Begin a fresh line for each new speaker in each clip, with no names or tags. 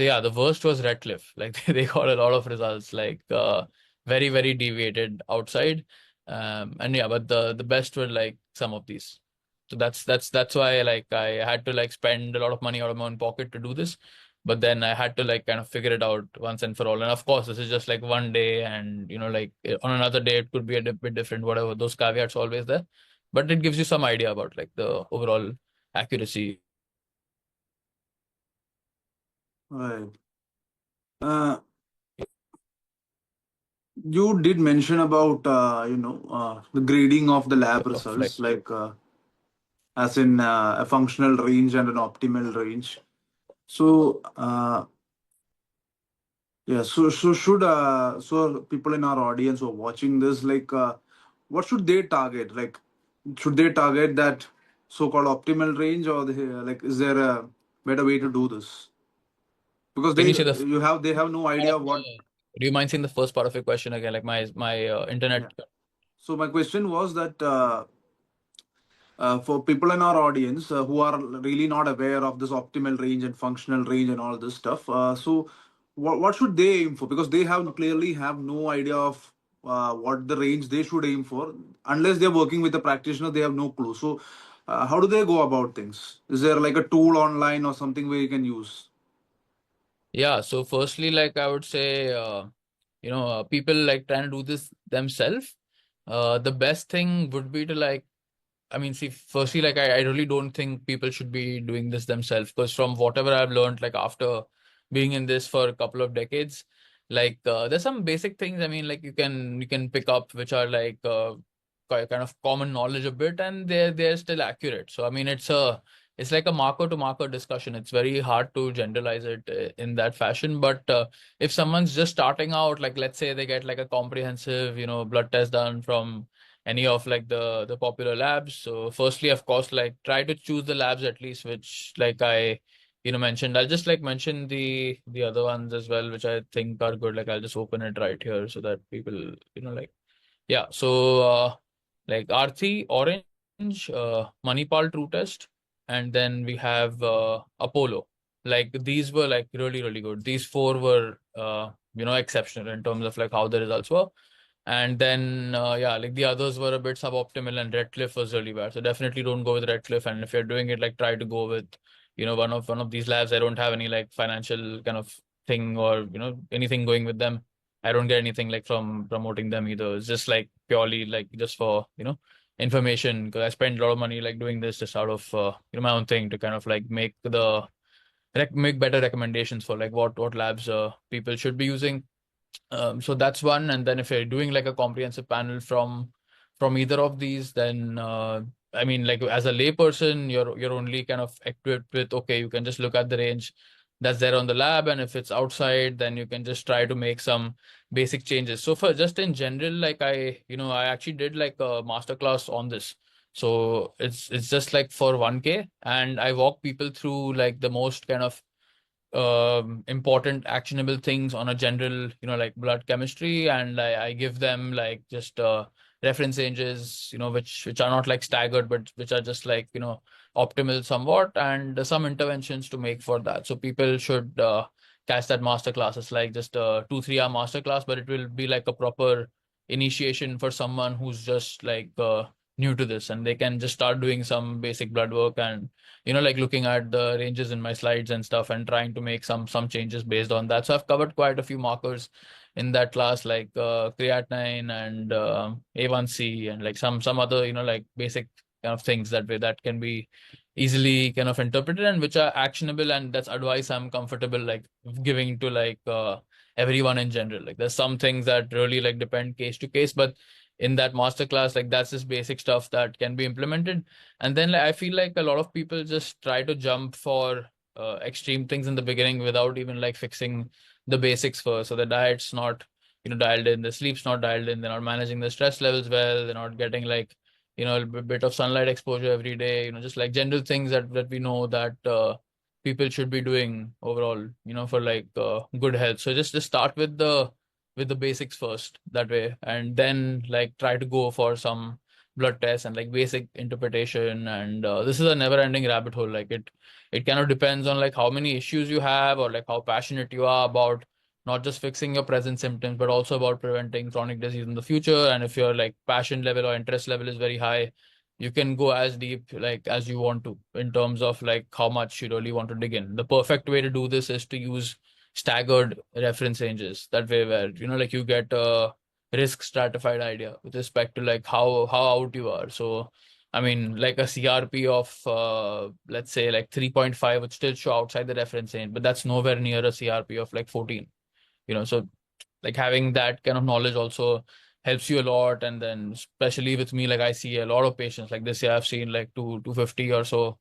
So yeah, the worst was Redcliffe. Like they got a lot of results, like very, very deviated outside. And yeah, but the best were like some of these. So that's why like I had to like spend a lot of money out of my own pocket to do this. But then I had to like kind of figure it out once and for all. And of course, this is just like one day, and like on another day it could be a bit different, whatever. Those caveats always there. But it gives you some idea about like the overall accuracy.
Right. Uh, you did mention about the grading of the lab
Of like
results, like as in a functional range and an optimal range. So yeah, so should so people in our audience who are watching this, like, what should they target? Like, should they target that so-called optimal range, or like, is there a better way to do this? Because
Can
they
you say the
you have they have no
part
idea
of
what.
do you mind saying the first part of your question again? Like my internet.
Yeah. So my question was that for people in our audience who are really not aware of this optimal range and functional range and all this stuff, so what should they aim for? Because they have clearly have no idea of what the range they should aim for. Unless they're working with a practitioner, they have no clue. So how do they go about things? Is there like a tool online or something where you can use?
Yeah, so firstly, like I would say, people like trying to do this themselves. The best thing would be to like, I mean, see, firstly, like I really don't think people should be doing this themselves, because from whatever I've learned, like after being in this for a couple of decades, like there's some basic things. I mean, like you can pick up which are like kind of common knowledge a bit, and they're still accurate. So I mean, it's like a marker to marker discussion. It's very hard to generalize it in that fashion. But if someone's just starting out, like let's say they get like a comprehensive, blood test done from any of like the popular labs. So firstly, of course, like try to choose the labs at least which like I mentioned. I'll just like mention the other ones as well, which I think are good. Like I'll just open it right here so that people like, yeah. So like Arthi Orange, Manipal True Test, and then we have Apollo. Like these were like really, really good. These four were exceptional in terms of like how the results were. And then yeah, like the others were a bit suboptimal, and Redcliffe was really bad. So definitely don't go with Redcliffe. And if you're doing it, like try to go with one of these labs. I don't have any like financial kind of thing or anything going with them. I don't get anything like from promoting them either. It's just like purely like just for information, because I spend a lot of money like doing this just out of my own thing to kind of like make better recommendations for like what labs people should be using. So that's one. And then if you're doing like a comprehensive panel from either of these, then I mean, like as a layperson, you're only kind of equipped with, okay, you can just look at the range that's there on the lab, and if it's outside, then you can just try to make some basic changes. So for just in general, like I actually did like a masterclass on this. So it's just like for 1K, and I walk people through like the most kind of important actionable things on a general like blood chemistry, and I give them like just reference ranges which are not like staggered, but which are just like optimal somewhat, and some interventions to make for that. So people should catch that master class. It's like just a 2-3 hour master class, but it will be like a proper initiation for someone who's just like new to this, and they can just start doing some basic blood work, and like looking at the ranges in my slides and stuff, and trying to make some changes based on that. So I've covered quite a few markers in that class, like creatinine and A1C, and like some other like basic kind of things that can be easily kind of interpreted, and which are actionable, and that's advice I'm comfortable like giving to like everyone in general. Like there's some things that really like depend case to case, but in that masterclass, like that's just basic stuff that can be implemented. And then like, I feel like a lot of people just try to jump for extreme things in the beginning without even like fixing the basics first. So the diet's not dialed in, the sleep's not dialed in, they're not managing the stress levels well, they're not getting like a bit of sunlight exposure every day, just like general things that we know that people should be doing overall, for like good health. So just start with the basics first that way, and then like try to go for some blood tests and like basic interpretation. And this is a never ending rabbit hole. Like it kind of depends on like how many issues you have, or like how passionate you are about not just fixing your present symptoms, but also about preventing chronic disease in the future. And if your like passion level or interest level is very high, you can go as deep like as you want to in terms of like how much you really want to dig in. The perfect way to do this is to use staggered reference ranges. That way, where like you get a risk stratified idea with respect to like how out you are. So I mean, like a CRP of let's say like 3.5 would still show outside the reference range, but that's nowhere near a CRP of like 14. So like having that kind of knowledge also helps you a lot. And then especially with me, like I see a lot of patients like this year. I've seen like 250 or so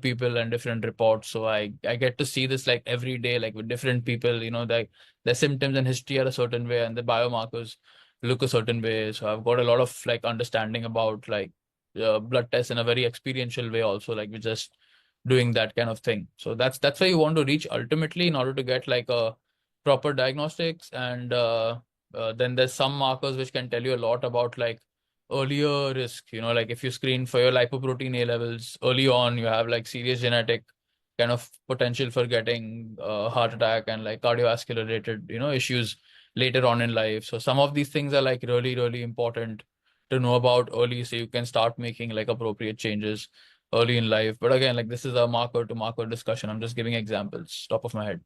people and different reports. So I get to see this like every day, like with different people. Like their symptoms and history are a certain way, and the biomarkers look a certain way. So I've got a lot of like understanding about like blood tests in a very experiential way also, like we're just doing that kind of thing. So that's where you want to reach ultimately in order to get like a proper diagnostics. And then there's some markers which can tell you a lot about like earlier risk. Like if you screen for your lipoprotein A levels early on, you have like serious genetic kind of potential for getting heart attack and like cardiovascular related issues later on in life. So some of these things are like really really important to know about early, so you can start making like appropriate changes early in life. But again, like this is a marker to marker discussion. I'm just giving examples top of my head.